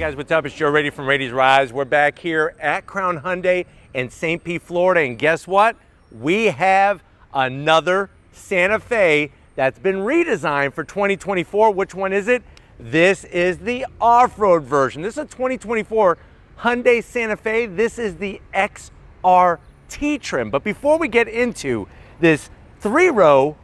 guys, what's up? It's Joe Rady from Rady's Rise. We're back here at Crown Hyundai in St. Pete, Florida, and guess what? We have another Santa Fe that's been redesigned for 2024. Which one is it? This is the off-road version. This is a 2024 Hyundai Santa Fe. This is the XRT trim. But before we get into this three-row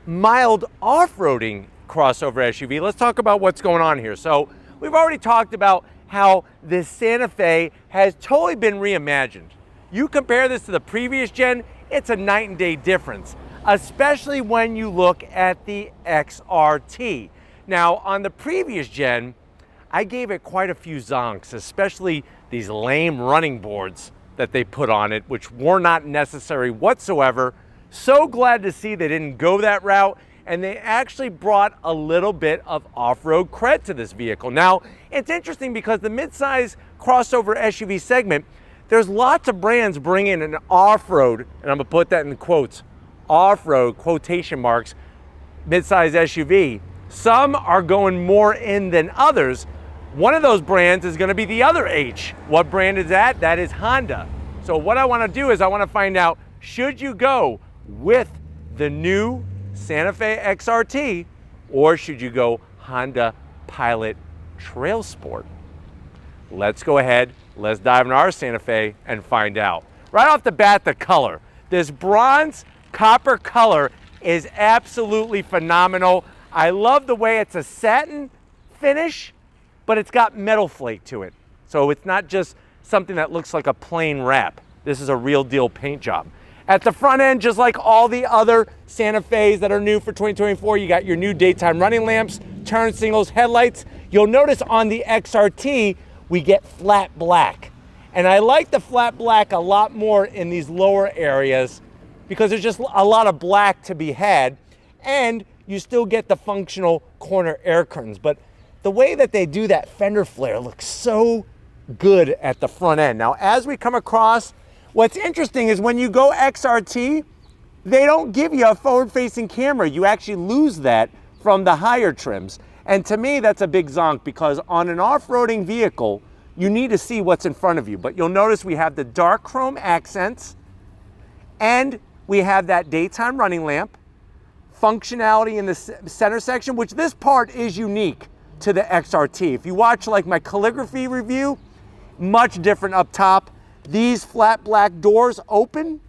mild off-roading crossover SUV, let's talk about what's going on here. So we've already talked about how this Santa Fe has totally been reimagined. You compare this to the previous gen, it's a night and day difference, especially when you look at the XRT. Now, on the previous gen, I gave it quite a few zonks, especially these lame running boards that they put on it, which were not necessary whatsoever. So glad to see they didn't go that route, and they actually brought a little bit of off-road cred to this vehicle. Now, it's interesting because the midsize crossover SUV segment, there's lots of brands bringing an off-road, and I'm gonna put that in quotes, off-road, quotation marks, midsize SUV. Some are going more in than others. One of those brands is gonna be the other H. What brand is that? That is Honda. So what I wanna do is I wanna find out, should you go with the new Santa Fe XRT, or should you go Honda Pilot Trailsport? Let's go ahead, let's dive into our Santa Fe and find out. Right off the bat, the color. This bronze copper color is absolutely phenomenal. I love the way it's a satin finish, but it's got metal flake to it. So it's not just something that looks like a plain wrap. This is a real deal paint job. At the front end, just like all the other Santa Fe's that are new for 2024, you got your new daytime running lamps, turn signals, headlights. You'll notice on the XRT, we get flat black. And I like the flat black a lot more in these lower areas because there's just a lot of black to be had, and you still get the functional corner air curtains. But the way that they do that fender flare looks so good at the front end. Now, as we come across, what's interesting is when you go XRT, they don't give you a forward-facing camera. You actually lose that from the higher trims. And to me, that's a big zonk because on an off-roading vehicle, you need to see what's in front of you. But you'll notice we have the dark chrome accents, and we have that daytime running lamp, functionality in the center section, which this part is unique to the XRT. If you watch like my calligraphy review, much different up top. These flat black doors open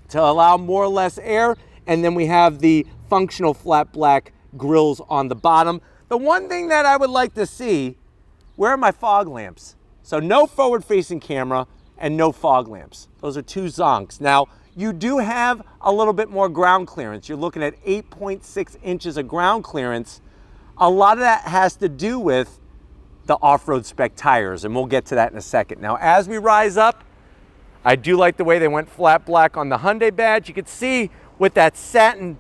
to allow more or less air, and then we have the functional flat black grills on the bottom. The one thing that I would like to see, where are my fog lamps? So no forward-facing camera and no fog lamps. Those are two zonks. Now, you do have a little bit more ground clearance. You're looking at 8.6 inches of ground clearance. A lot of that has to do with the off-road spec tires, and we'll get to that in a second. Now, as we rise up, I do like the way they went flat black on the Hyundai badge. You can see with that satin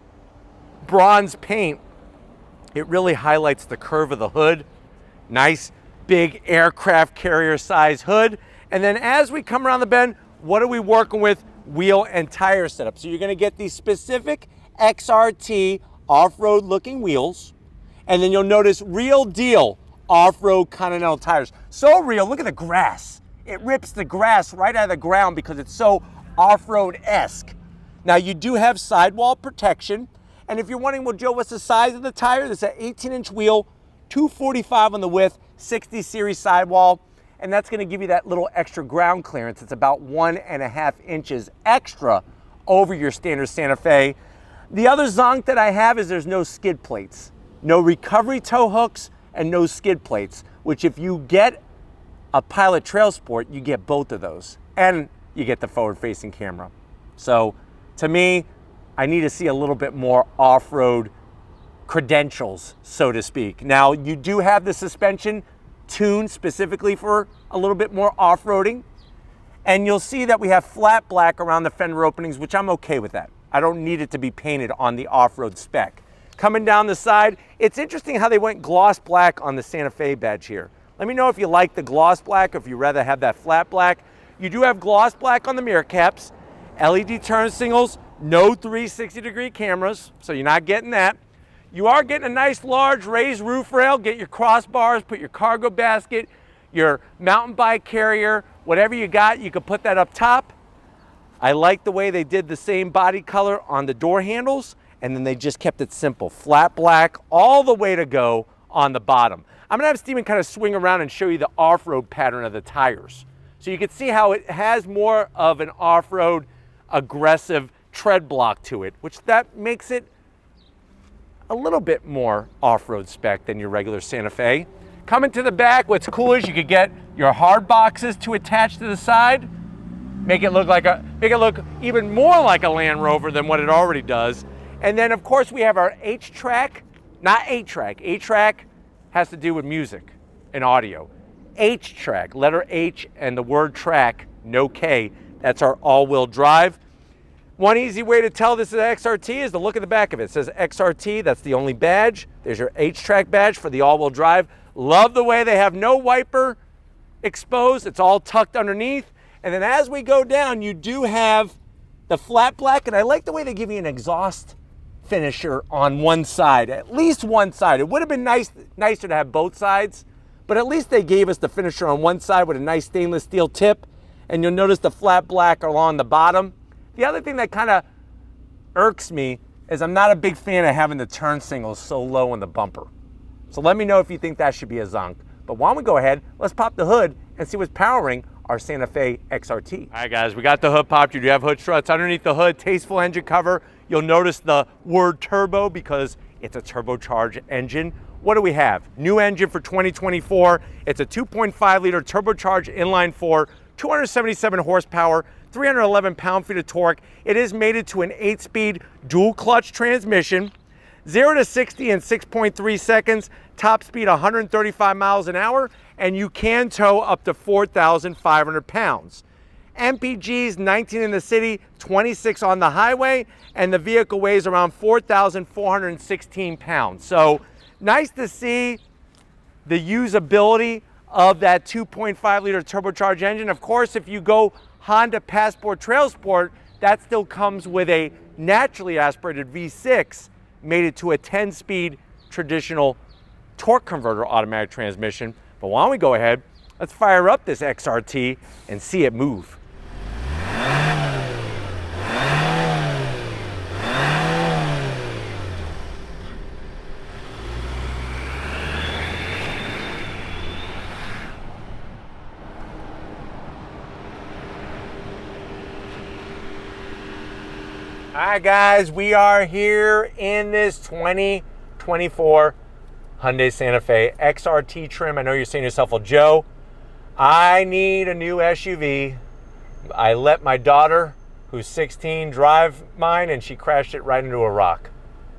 bronze paint, it really highlights the curve of the hood. Nice big aircraft carrier size hood. And then as we come around the bend, what are we working with? Wheel and tire setup. So you're gonna get these specific XRT off-road looking wheels. And then you'll notice real deal off-road Continental tires. So real, look at the grass. It rips the grass right out of the ground because it's so off-road-esque. Now you do have sidewall protection. And if you're wondering, well, Joe, what's the size of the tire? This is an 18-inch wheel, 245 on the width, 60 series sidewall. And that's gonna give you that little extra ground clearance. It's about 1.5 inches extra over your standard Santa Fe. The other zonk that I have is there's no skid plates, no recovery tow hooks, and no skid plates, which if you get a Pilot Trailsport, you get both of those, and you get the forward-facing camera. So to me, I need to see a little bit more off-road credentials, so to speak. Now, you do have the suspension tuned specifically for a little bit more off-roading, and you'll see that we have flat black around the fender openings, which I'm okay with that. I don't need it to be painted on the off-road spec. Coming down the side, it's interesting how they went gloss black on the Santa Fe badge here. Let me know if you like the gloss black or if you'd rather have that flat black. You do have gloss black on the mirror caps, LED turn signals, no 360-degree cameras, so you're not getting that. You are getting a nice large raised roof rail. Get your crossbars, put your cargo basket, your mountain bike carrier, whatever you got, you can put that up top. I like the way they did the same body color on the door handles, and then they just kept it simple. Flat black, all the way to go on the bottom. I'm gonna have Steven kind of swing around and show you the off-road pattern of the tires. So you can see how it has more of an off-road aggressive tread block to it, which that makes it a little bit more off-road spec than your regular Santa Fe. Coming to the back, what's cool is you could get your hard boxes to attach to the side, make it look even more like a Land Rover than what it already does. And then of course we have our H-Track, not 8-track. 8-track has to do with music and audio. H-Track, letter H and the word track, no K. That's our all-wheel drive. One easy way to tell this is an XRT is to look at the back of it. It says XRT, that's the only badge. There's your H-Track badge for the all-wheel drive. Love the way they have no wiper exposed. It's all tucked underneath. And then as we go down, you do have the flat black, and I like the way they give you an exhaust finisher on one side, at least one side. It would have been nicer to have both sides, but at least they gave us the finisher on one side with a nice stainless steel tip, and you'll notice the flat black along the bottom. The other thing that kind of irks me is I'm not a big fan of having the turn signals so low in the bumper. So let me know if you think that should be a zonk. But why don't we go ahead, let's pop the hood and see what's powering our Santa Fe XRT. All right guys, we got the hood popped. You do have hood struts underneath the hood, tasteful engine cover. You'll notice the word turbo because it's a turbocharged engine. What do we have? New engine for 2024. It's a 2.5 liter turbocharged inline 4, 277 horsepower, 311 pound-feet of torque. It is mated to an 8-speed dual clutch transmission, 0 to 60 in 6.3 seconds, top speed 135 miles an hour, and you can tow up to 4,500 pounds. MPG's 19 in the city, 26 on the highway, and the vehicle weighs around 4,416 pounds. So nice to see the usability of that 2.5 liter turbocharged engine. Of course, if you go Honda Pilot Trailsport, that still comes with a naturally aspirated V6 mated to a 10-speed traditional torque converter automatic transmission. But why don't we go ahead, let's fire up this XRT and see it move. All right guys, we are here in this 2024 Hyundai Santa Fe XRT trim. I know you're saying to yourself, well, Joe, I need a new SUV. I let my daughter, who's 16, drive mine and she crashed it right into a rock.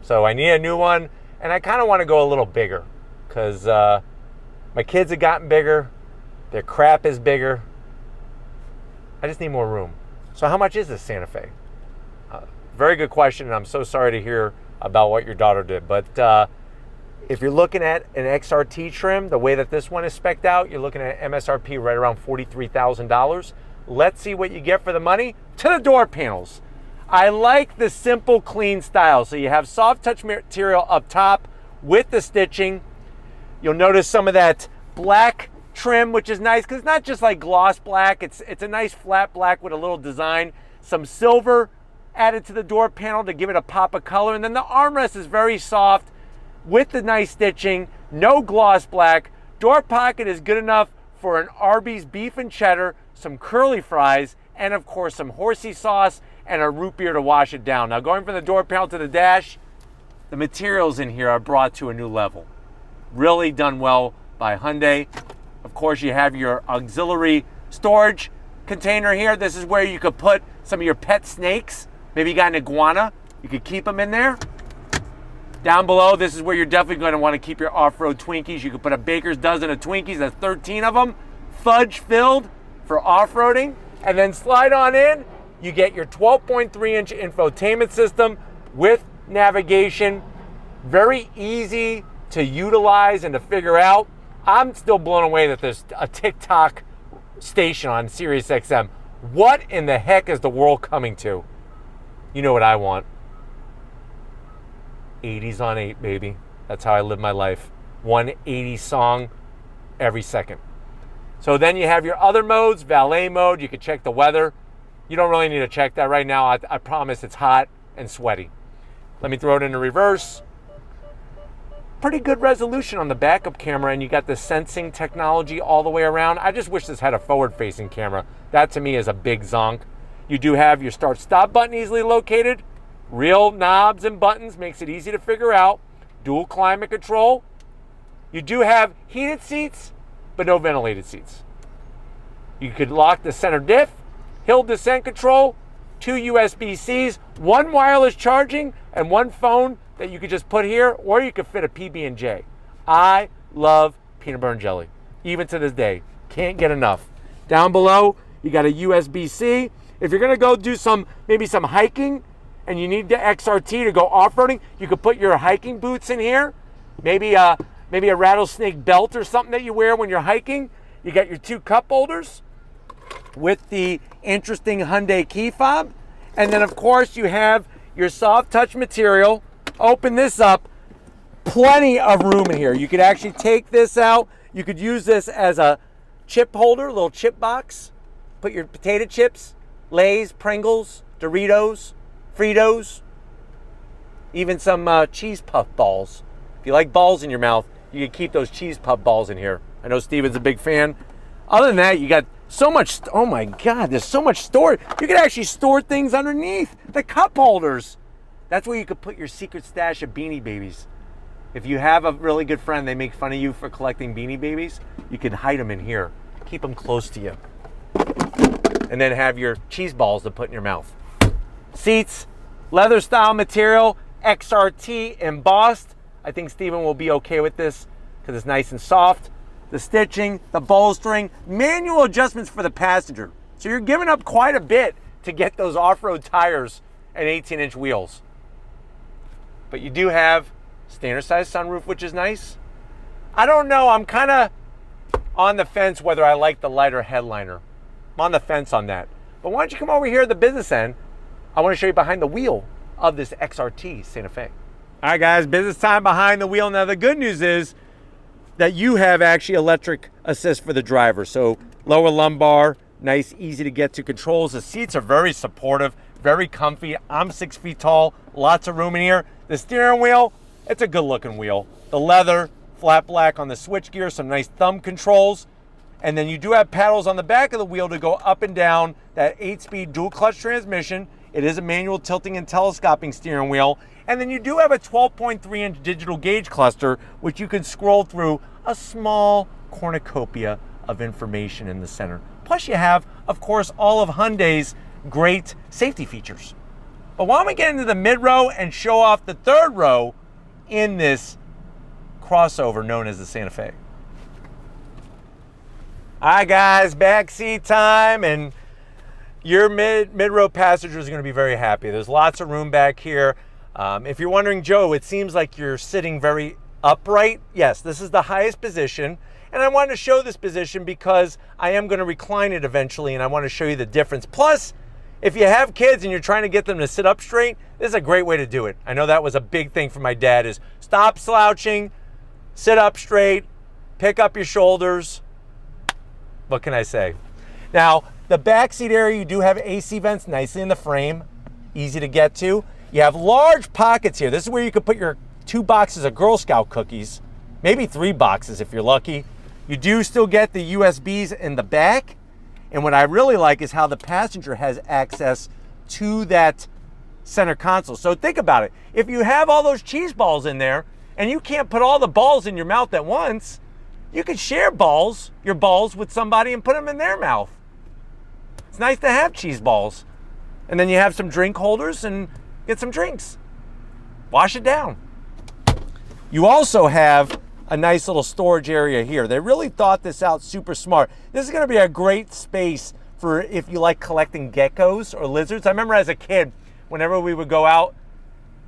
So I need a new one, and I kind of want to go a little bigger because my kids have gotten bigger, their crap is bigger. I just need more room. So how much is this Santa Fe? Very good question, and I'm so sorry to hear about what your daughter did. But if you're looking at an XRT trim, the way that this one is spec'd out, you're looking at MSRP right around $43,000. Let's see what you get for the money. To the door panels. I like the simple, clean style. So you have soft touch material up top with the stitching. You'll notice some of that black trim, which is nice because it's not just like gloss black. It's a nice flat black with a little design. Some silver added to the door panel to give it a pop of color. And then the armrest is very soft with the nice stitching, no gloss black. Door pocket is good enough for an Arby's beef and cheddar, some curly fries, and of course some horsey sauce and a root beer to wash it down. Now going from the door panel to the dash, the materials in here are brought to a new level. Really done well by Hyundai. Of course you have your auxiliary storage container here. This is where you could put some of your pet snakes. Maybe you got an iguana, you could keep them in there. Down below, this is where you're definitely going to want to keep your off-road Twinkies. You could put a baker's dozen of Twinkies, that's 13 of them, fudge filled for off-roading. And then slide on in, you get your 12.3-inch infotainment system with navigation. Very easy to utilize and to figure out. I'm still blown away that there's a TikTok station on Sirius XM. What in the heck is the world coming to? You know what I want. 80s on 8, baby. That's how I live my life. 180 song every second. So then you have your other modes, valet mode. You can check the weather. You don't really need to check that right now. I promise it's hot and sweaty. Let me throw it into reverse. Pretty good resolution on the backup camera, and you got the sensing technology all the way around. I just wish this had a forward-facing camera. That to me is a big zonk. You do have your start-stop button easily located. Real knobs and buttons, makes it easy to figure out. Dual climate control. You do have heated seats, but no ventilated seats. You could lock the center diff, hill descent control, 2 USB-Cs, 1 wireless charging, and 1 phone that you could just put here, or you could fit a PB&J. I love peanut butter and jelly, even to this day. Can't get enough. Down below, you got a USB-C. If you're gonna go do maybe some hiking, and you need the XRT to go off-roading, you could put your hiking boots in here. Maybe a rattlesnake belt or something that you wear when you're hiking. You got your 2 cup holders with the interesting Hyundai key fob. And then of course you have your soft touch material. Open this up, plenty of room in here. You could actually take this out. You could use this as a chip holder, little chip box. Put your potato chips, Lay's, Pringles, Doritos, Fritos, even some cheese puff balls. If you like balls in your mouth, you can keep those cheese puff balls in here. I know Steven's a big fan. Other than that, you got so much, oh my God, there's so much storage. You can actually store things underneath the cup holders. That's where you could put your secret stash of Beanie Babies. If you have a really good friend, they make fun of you for collecting Beanie Babies, you can hide them in here. Keep them close to you. And then have your cheese balls to put in your mouth. Seats, leather style material, XRT embossed. I think Steven will be okay with this because it's nice and soft. The stitching, the bolstering, manual adjustments for the passenger. So you're giving up quite a bit to get those off-road tires and 18-inch wheels. But you do have standard size sunroof, which is nice. I don't know, I'm kind of on the fence whether I like the lighter headliner. I'm on the fence on that. But why don't you come over here at the business end? I want to show you behind the wheel of this XRT Santa Fe. All right, guys, business time behind the wheel. Now, the good news is that you have actually electric assist for the driver. So lower lumbar, nice, easy to get to controls. The seats are very supportive, very comfy. I'm 6 feet tall, lots of room in here. The steering wheel, it's a good looking wheel. The leather, flat black on the switchgear, some nice thumb controls. And then you do have paddles on the back of the wheel to go up and down. That 8-speed dual clutch transmission. It is a manual tilting and telescoping steering wheel. And then you do have a 12.3-inch digital gauge cluster, which you can scroll through a small cornucopia of information in the center. Plus you have, of course, all of Hyundai's great safety features. But why don't we get into the mid-row and show off the third row in this crossover known as the Santa Fe. All right, guys, backseat time, and your mid-row passengers are going to be very happy. There's lots of room back here. If you're wondering, Joe, it seems like you're sitting very upright. Yes, this is the highest position, and I wanted to show this position because I am going to recline it eventually, and I want to show you the difference. Plus, if you have kids and you're trying to get them to sit up straight, this is a great way to do it. I know that was a big thing for my dad, is stop slouching, sit up straight, pick up your shoulders. What can I say? Now, the back seat area, you do have AC vents nicely in the frame, easy to get to. You have large pockets here. This is where you could put your 2 boxes of Girl Scout cookies, maybe 3 boxes if you're lucky. You do still get the USBs in the back. And what I really like is how the passenger has access to that center console. So think about it. If you have all those cheese balls in there and you can't put all the balls in your mouth at once, you could share your balls with somebody and put them in their mouth. It's nice to have cheese balls. And then you have some drink holders and get some drinks. Wash it down. You also have a nice little storage area here. They really thought this out super smart. This is gonna be a great space for if you like collecting geckos or lizards. I remember as a kid, whenever we would go out,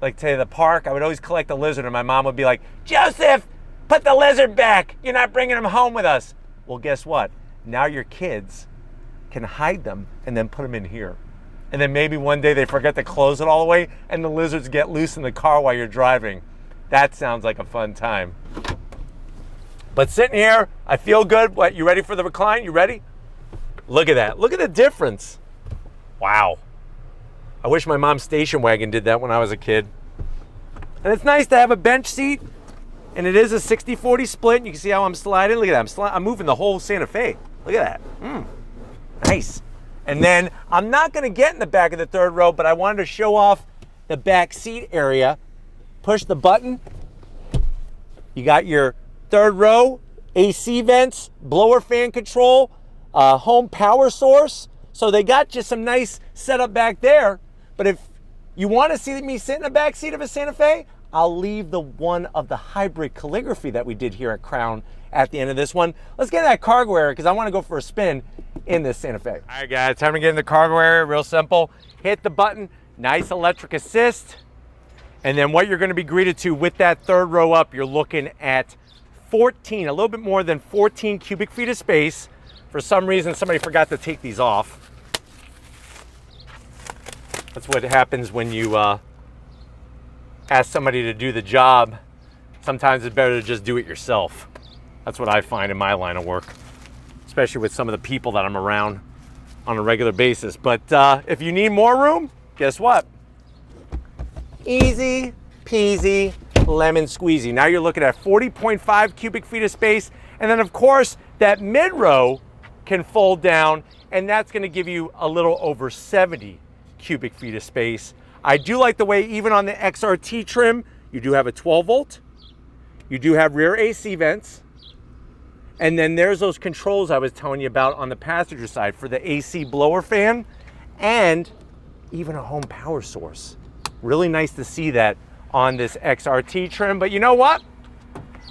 like to the park, I would always collect a lizard, and my mom would be like, Joseph, put the lizard back. You're not bringing him home with us. Well, guess what? Now your kids can hide them and then put them in here. and then maybe one day they forget to close it all the way and the lizards get loose in the car while you're driving. That sounds like a fun time. But sitting here, I feel good. What, you ready for the recline? You ready? Look at that. Look at the difference. Wow. I wish my mom's station wagon did that when I was a kid. And it's nice to have a bench seat. And it is a 60-40 split. You can see how I'm sliding. Look at that. I'm moving the whole Santa Fe. Look at that. Nice. And then I'm not going to get in the back of the third row, but I wanted to show off the back seat area. Push the button. You got your third row, AC vents, blower fan control, home power source. So they got you some nice setup back there. But if you want to see me sit in the back seat of a Santa Fe, I'll leave the one of the hybrid calligraphy that we did here at Crown at the end of this one. Let's get in that cargo area because I want to go for a spin in this Santa Fe. All right, guys, time to get in the cargo area. Real simple. Hit the button, nice electric assist. And then what you're going to be greeted to with that third row up, you're looking at 14, a little bit more than 14 cubic feet of space. For some reason, somebody forgot to take these off. That's what happens when you ask somebody to do the job. Sometimes it's better to just do it yourself. That's what I find in my line of work, especially with some of the people that I'm around on a regular basis. But if you need more room, guess what? Easy peasy lemon squeezy. Now you're looking at 40.5 cubic feet of space. And then of course that mid row can fold down, and that's going to give you a little over 70 cubic feet of space. I do like the way even on the XRT trim, you do have a 12 volt. You do have rear AC vents. And then there's those controls I was telling you about on the passenger side for the AC blower fan and even a home power source. Really nice to see that on this XRT trim. But you know what?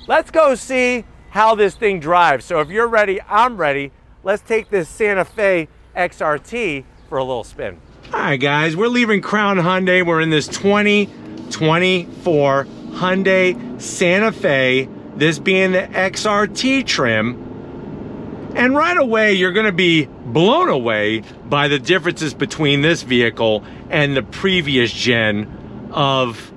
Let's go see how this thing drives. So if you're ready, I'm ready. Let's take this Santa Fe XRT for a little spin. All right, guys, we're leaving Crown Hyundai. We're in this 2024 Hyundai Santa Fe, this being the XRT trim. And right away, you're gonna be blown away by the differences between this vehicle and the previous gen of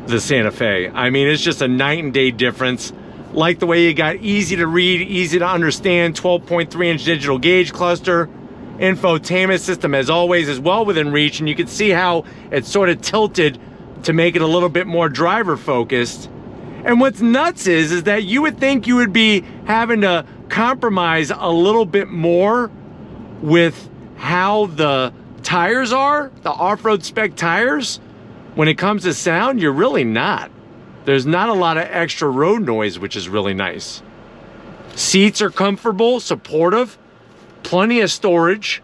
the Santa Fe. I mean, it's just a night and day difference. Like the way you got easy to read, easy to understand, 12.3-inch digital gauge cluster, infotainment system as always is well within reach, and you can see how it's sort of tilted to make it a little bit more driver focused. And what's nuts is that you would think you would be having to compromise a little bit more with how the tires are, the off-road spec tires. When it comes to sound, you're really not. There's not a lot of extra road noise, which is really nice. Seats are comfortable, supportive, plenty of storage.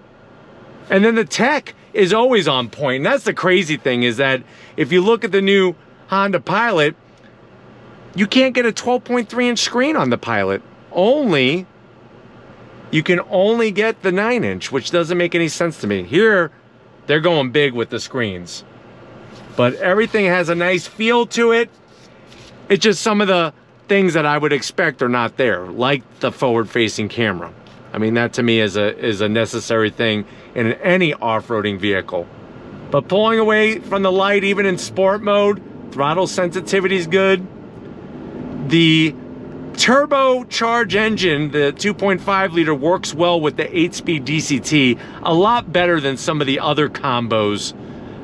And then the tech is always on point. And that's the crazy thing, is that if you look at the new Honda Pilot, you can't get a 12.3-inch screen on the Pilot. You can only get the 9-inch, which doesn't make any sense to me. Here, they're going big with the screens. But everything has a nice feel to it. It's just some of the things that I would expect are not there, like the forward-facing camera. I mean, that to me is a necessary thing in any off-roading vehicle. But pulling away from the light, even in sport mode, throttle sensitivity is good. The turbocharged engine, the 2.5 liter, works well with the 8-speed DCT, a lot better than some of the other combos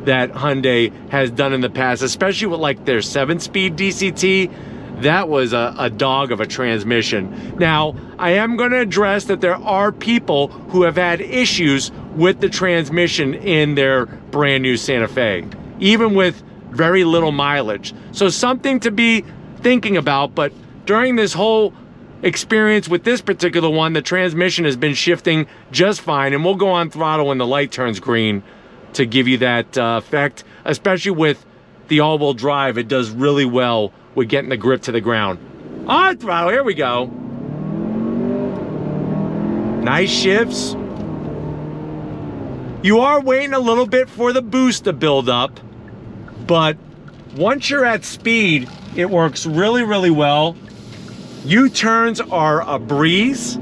that Hyundai has done in the past, especially with like their 7-speed DCT. That was a dog of a transmission. Now, I am going to address that there are people who have had issues with the transmission in their brand new Santa Fe, even with very little mileage. So something to be thinking about. But during this whole experience with this particular one, the transmission has been shifting just fine, and we'll go on throttle when the light turns green to give you that effect. Especially with the all-wheel drive, it does really well with getting the grip to the ground. On throttle, here we go. Nice shifts. You are waiting a little bit for the boost to build up, but once you're at speed, it works really, really well. U-turns are a breeze.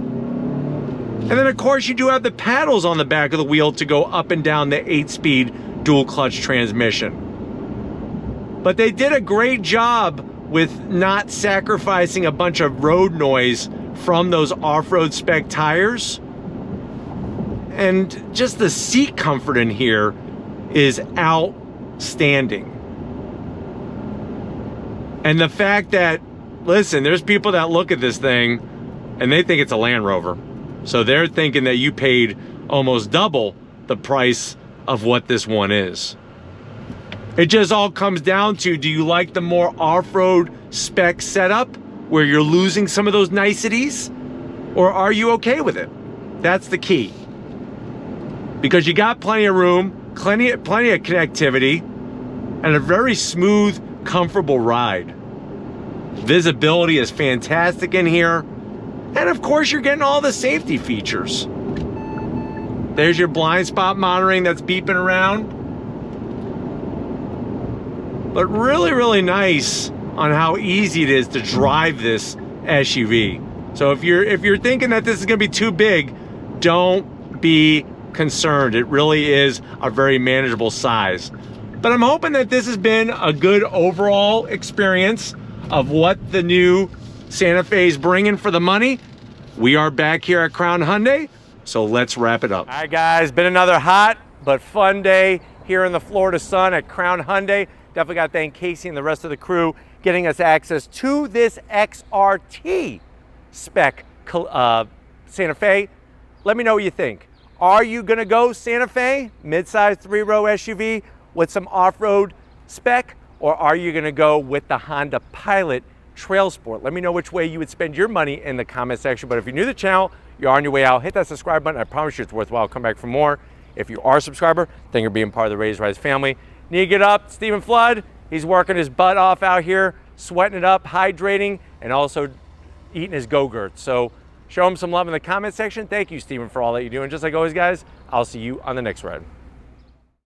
And then of course you do have the paddles on the back of the wheel to go up and down the 8-speed dual clutch transmission. But they did a great job with not sacrificing a bunch of road noise from those off-road spec tires. And just the seat comfort in here is outstanding. And the fact that, listen, there's people that look at this thing and they think it's a Land Rover. So they're thinking that you paid almost double the price of what this one is. It just all comes down to, do you like the more off-road spec setup where you're losing some of those niceties? Or are you okay with it? That's the key. Because you got plenty of room, plenty of connectivity, and a very smooth, comfortable ride. Visibility is fantastic in here. And of course, you're getting all the safety features. There's your blind spot monitoring that's beeping around. But really, really nice on how easy it is to drive this SUV. So if you're thinking that this is gonna be too big, don't be concerned. It really is a very manageable size. But I'm hoping that this has been a good overall experience of what the new Santa Fe is bringing for the money. We are back here at Crown Hyundai, so let's wrap it up. All right, guys, been another hot but fun day here in the Florida sun at Crown Hyundai. Definitely got to thank Casey and the rest of the crew getting us access to this XRT spec Santa Fe. Let me know what you think. Are you gonna go Santa Fe, midsize 3-row SUV with some off-road spec, or are you gonna go with the Honda Pilot Trailsport? Let me know which way you would spend your money in the comment section. But if you're new to the channel, you're on your way out, hit that subscribe button. I promise you it's worthwhile. Come back for more. If you are a subscriber, thank you for being part of the Raise Rise family. Need to get up, Stephen Flood. He's working his butt off out here, sweating it up, hydrating, and also eating his Go-Gurt. So show him some love in the comment section. Thank you, Stephen, for all that you do. And just like always, guys, I'll see you on the next ride.